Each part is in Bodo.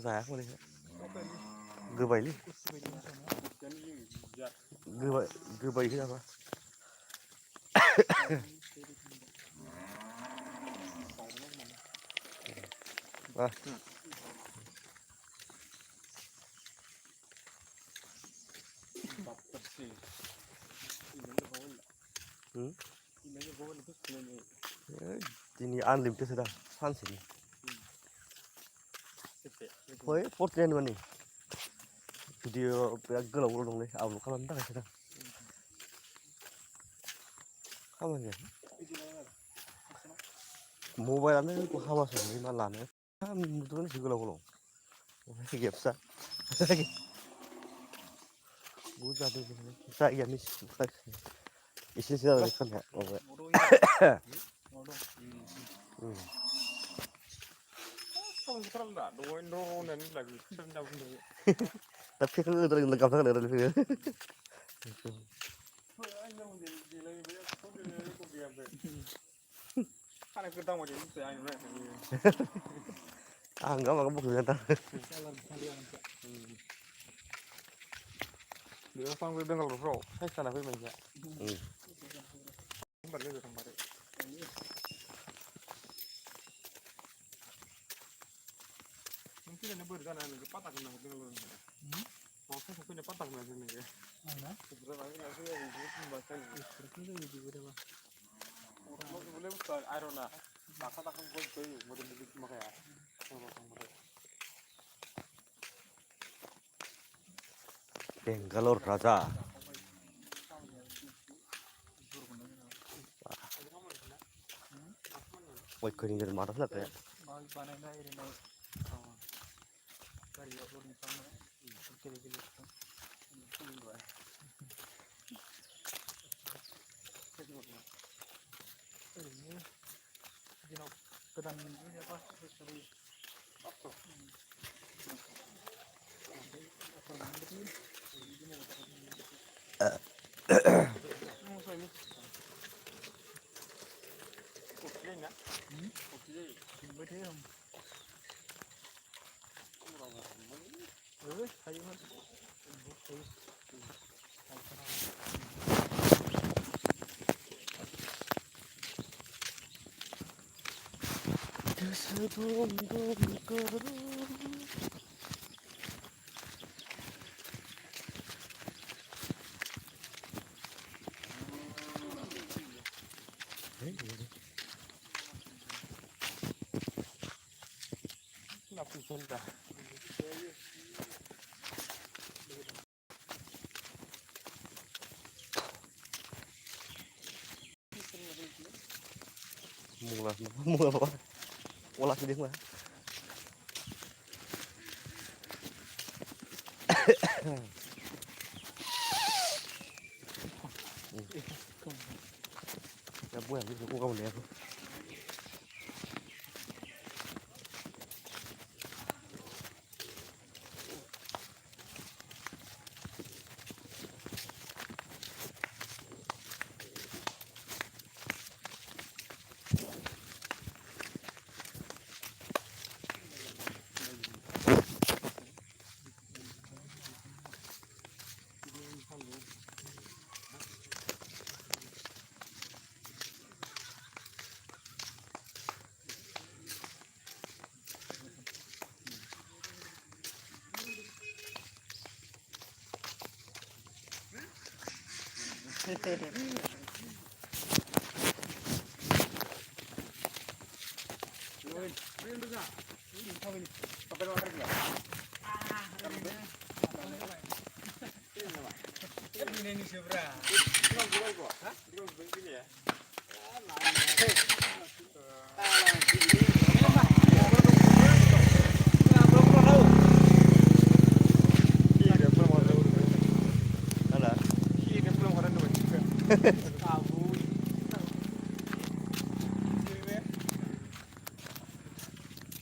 जायाखैमोन गोबायलै गोबायसो नामा दिनै आनलिमिटेडसो दा सानसेनि हय 49 मानि भिडिअ बिराद गोलाव गोलाव दंलै आपलड खालामनो थाखायसो दां खामानिया मबाइलानो हामासो मा लानो नुदों गोलाव गोलाव गेप्सा बहुत जादों जायगायानो एसेसो जाबाय खानाया माबाया दा फेखन गोदोर गाबना होलाय आं माबा बुंगोन दा बेयाव फांब्रै बेंगालरफ्राव साइज जाना फैबाय नोंहा होमबा लोगो थांबाथाय नों फैनानै बोरै जानो नोंखौ पाता होनांगौ बेंगालरनिफ्राय माबा फैसा फैनो पाता होनांगौ नोङो आंना आयरना दाखा दाखा गय मोदोमनि माखाया बेंगालर राजा गयखौनि माथा जाबाय बानायनाय ओरैनो गारियाव लडिं ओरैनो दिनाव गोदान mula olah sedih mah ya buat itu kau kau lihat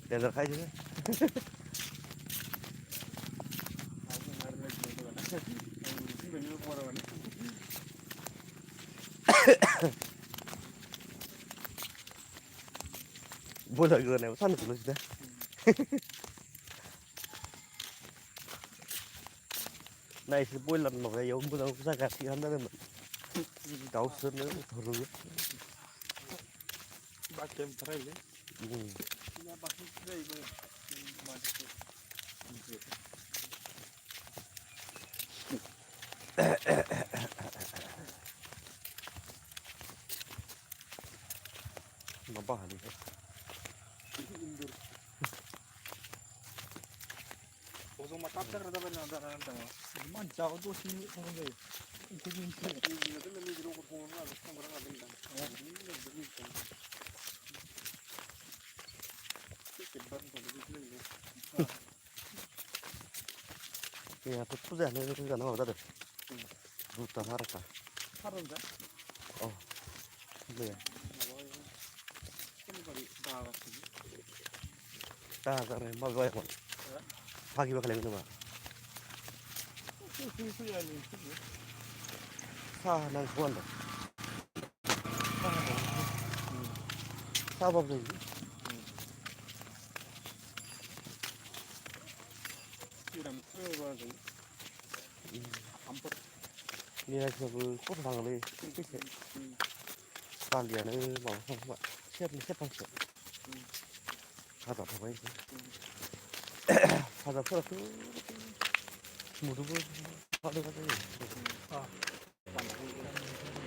dan terkait juga boleh gue nih, sana dulu sudah. 나이스 보일러 먹어야 영보다 부사 같이 한다는 가우스는 더러워. 밖에 들어있네. 그냥 밖에 그래 이거 맛있게. 너무 하네. 보통 막 깜짝하다 보면 나간다. 만짜 또 신이 오는데 되게 힘들어. 이거 근데 미리로 보면 안 상관은 안 된다. 야, 또 투자 안 해도 그가 나오거든. 묻다 말았다. 하던데? 네. 손발이 다 같은. 따가래 먹어야 뭐. 파기 bakal yang mana? Nang kuan dah. Sabab lagi. 이런 프로그램 안법. Ni là cái cốt thằng này cái chuyện. Toàn liền nó bảo không vậy. Xếp bằng sợi. Hạt thằng ấy. Hạt thằng cứ một đứa họ đưa cái gì.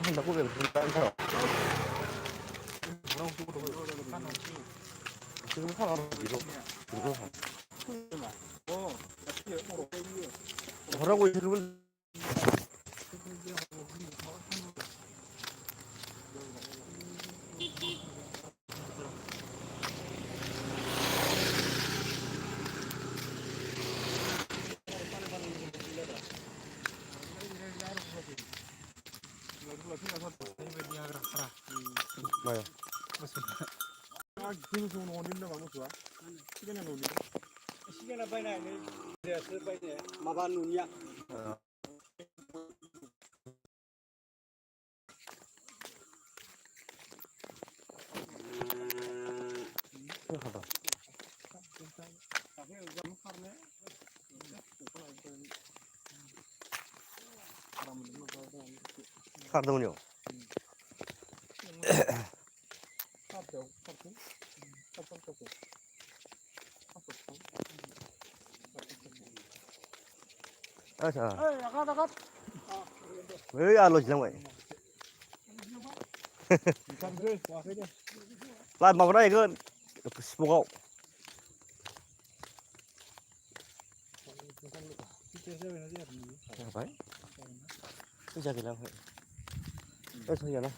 Hắn đã có việc gì đang thở. 지금 하나 이거 뭐라고 이름을 뭐야? 김수는 어딘데 가면 좋아? 시간에 놓으면 시간을 빨리 안 해. 그래서 빨리 마반 눈이야. 생각하다. 카드문요. 아, 자. 나가. 왜 안 오지 vậy? Làm màu đây cơ. Spogo. Vậy. Cái giờ thì làm vậy. Ơ thôi giờ nó.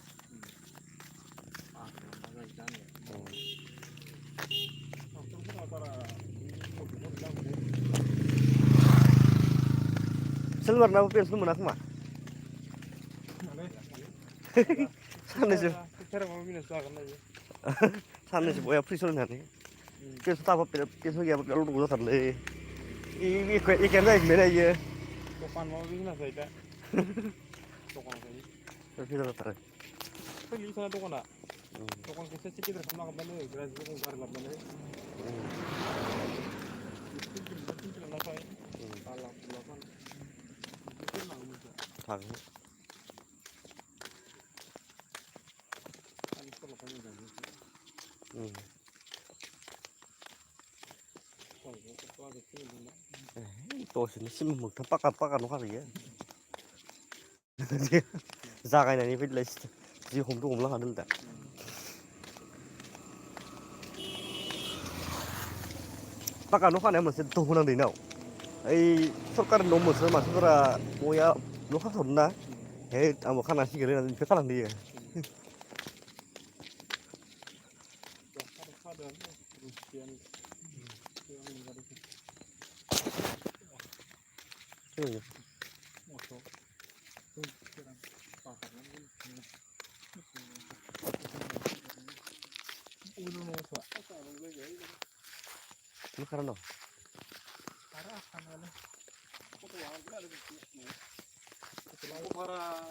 Silver na pen semua nak mah. Sana sih. Sana sih boleh free soalnya nih. Pen sudah apa pen sudah apa lalu udah terle. Ini ikan dah mana ya? Topan mau bisnis saja. Topan saja. Tapi dah terle. Pergi sana topan nak. Topan kita sedikit sama kapan ni? Geras topan baru kapan ni? Tinggal apa? Alam topan. Thằng tôi xin xin một thằng bác nó khác gì á ra cái này đi với lấy gì không đúng không là đơn giản bác nó khác này mà sẽ tôi không đang đi đâu ấy sắp cắt nó một số mà sắp ra 뭐야 nó khác thật na 에 아무 하나씩 그러는 그 사람 뒤에 nó khác đâu para